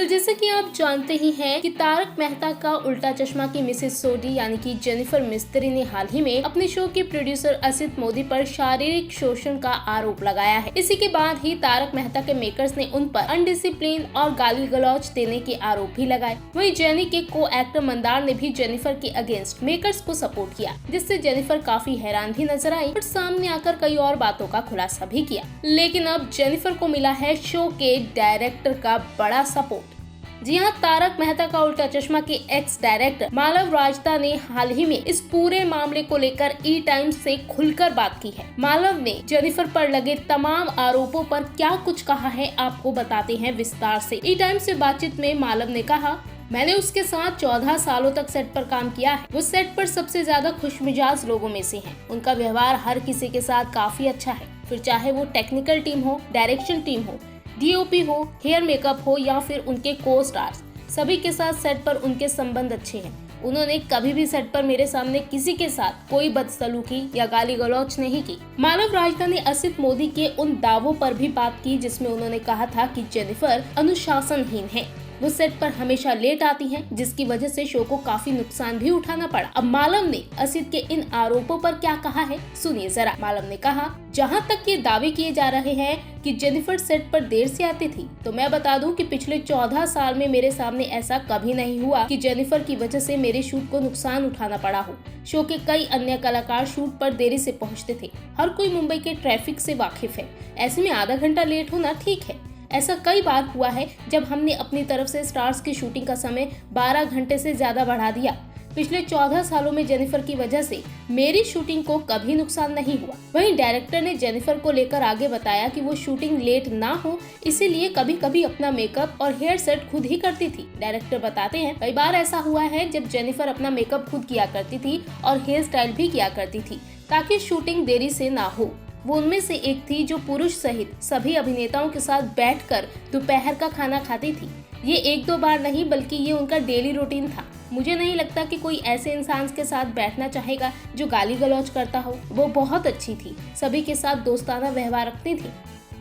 जैसे कि आप जानते ही हैं कि तारक मेहता का उल्टा चश्मा की मिसेस सोडी यानी कि जेनिफर मिस्त्री ने हाल ही में अपने शो के प्रोड्यूसर असित मोदी पर शारीरिक शोषण का आरोप लगाया है। इसी के बाद ही तारक मेहता के मेकर्स ने उन पर अनडिसिप्लिन और गाली गलौज देने के आरोप भी लगाए। वहीं जेनी के को एक्टर मंदार ने भी जेनिफर के अगेंस्ट मेकर्स को सपोर्ट किया, जिससे जेनिफर काफी हैरान भी नजर आई और सामने आकर कई और बातों का खुलासा भी किया। लेकिन अब जेनिफर को मिला है शो के डायरेक्टर का बड़ा सपोर्ट। जी हाँ, तारक मेहता का उल्टा चश्मा के एक्स डायरेक्टर मालव राजदा ने हाल ही में इस पूरे मामले को लेकर ई टाइम्स से खुलकर बात की है। मालव ने जेनिफर पर लगे तमाम आरोपों पर क्या कुछ कहा है, आपको बताते हैं विस्तार से। ई टाइम्स से बातचीत में मालव ने कहा, मैंने उसके साथ 14 सालों तक सेट पर काम किया है। वो सेट पर सबसे ज्यादा खुशमिजाज लोगों में से हैं। उनका व्यवहार हर किसी के साथ काफी अच्छा है, फिर चाहे वो टेक्निकल टीम हो, डायरेक्शन टीम हो, डीओपी हो, हेयर मेकअप हो या फिर उनके को स्टार्स, सभी के साथ सेट पर उनके संबंध अच्छे हैं। उन्होंने कभी भी सेट पर मेरे सामने किसी के साथ कोई बदसलूकी या गाली गलौज नहीं की। मालव राजदा ने असित मोदी के उन दावों पर भी बात की जिसमें उन्होंने कहा था कि जेनिफर अनुशासनहीन है। वो सेट पर हमेशा लेट आती हैं, जिसकी वजह से शो को काफी नुकसान भी उठाना पड़ा। अब मालव ने असित के इन आरोपों पर क्या कहा है, सुनिए जरा। मालव ने कहा, जहां तक ये दावे किए जा रहे हैं कि जेनिफर सेट पर देर से आती थी, तो मैं बता दूं कि पिछले 14 साल में मेरे सामने ऐसा कभी नहीं हुआ कि जेनिफर की वजह से मेरे शूट को नुकसान उठाना पड़ा हो। शो के कई अन्य कलाकार शूट पर देरी से पहुँचते थे। हर कोई मुंबई के ट्रैफिक से वाकिफ है, ऐसे में आधा घंटा लेट होना ठीक है। ऐसा कई बार हुआ है जब हमने अपनी तरफ से स्टार्स की शूटिंग का समय 12 घंटे से ज्यादा बढ़ा दिया। पिछले 14 सालों में जेनिफर की वजह से मेरी शूटिंग को कभी नुकसान नहीं हुआ। वहीं डायरेक्टर ने जेनिफर को लेकर आगे बताया कि वो शूटिंग लेट ना हो, इसीलिए कभी कभी अपना मेकअप और हेयर सेट खुद ही करती थी। डायरेक्टर बताते हैं, कई बार ऐसा हुआ है जब जेनिफर अपना मेकअप खुद किया करती थी और हेयर स्टाइल भी किया करती थी, ताकि शूटिंग देरी से ना हो। वो उनमें से एक थी जो पुरुष सहित सभी अभिनेताओं के साथ बैठकर दोपहर का खाना खाती थी। ये एक दो बार नहीं बल्कि ये उनका डेली रूटीन था। मुझे नहीं लगता कि कोई ऐसे इंसान के साथ बैठना चाहेगा जो गाली गलौज करता हो। वो बहुत अच्छी थी, सभी के साथ दोस्ताना व्यवहार रखती थी।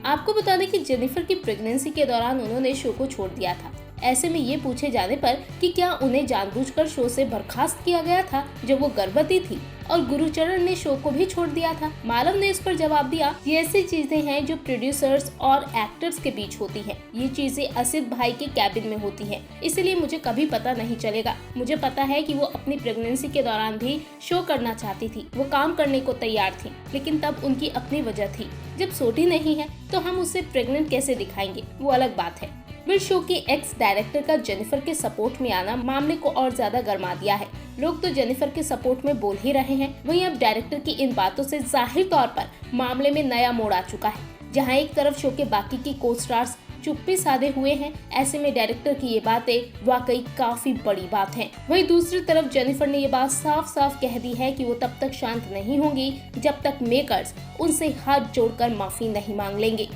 आपको बता दें कि जेनिफर की प्रेगनेंसी के दौरान उन्होंने शो को छोड़ दिया था। ऐसे में ये पूछे जाने पर कि क्या उन्हें जानबूझकर शो से बर्खास्त किया गया था जब वो गर्भवती थी और गुरुचरण ने शो को भी छोड़ दिया था, मालव ने इस पर जवाब दिया, ये ऐसी चीजें हैं जो प्रोड्यूसर्स और एक्टर्स के बीच होती हैं। ये चीजें असित भाई के कैबिन में होती हैं, इसलिए मुझे कभी पता नहीं चलेगा। मुझे पता है कि वो अपनी प्रेगनेंसी के दौरान भी शो करना चाहती थी, वो काम करने को तैयार थी, लेकिन तब उनकी अपनी वजह थी। जब सोटी नहीं है तो हम उसे प्रेग्नेंट कैसे दिखाएंगे, वो अलग बात है। फिर शो के एक्स डायरेक्टर का जेनिफर के सपोर्ट में आना मामले को और ज्यादा गर्मा दिया है। लोग तो जेनिफर के सपोर्ट में बोल ही रहे हैं, वहीं अब डायरेक्टर की इन बातों से जाहिर तौर पर मामले में नया मोड़ आ चुका है। जहां एक तरफ शो के बाकी की को स्टार्स चुप्पी साधे हुए हैं, ऐसे में डायरेक्टर की ये बातें वाकई काफी बड़ी बात है। वहीं दूसरी तरफ जेनिफर ने ये बात साफ साफ कह दी है कि वो तब तक शांत नहीं होंगी जब तक मेकर्स उनसे हाथ जोड़कर माफी नहीं मांग लेंगे।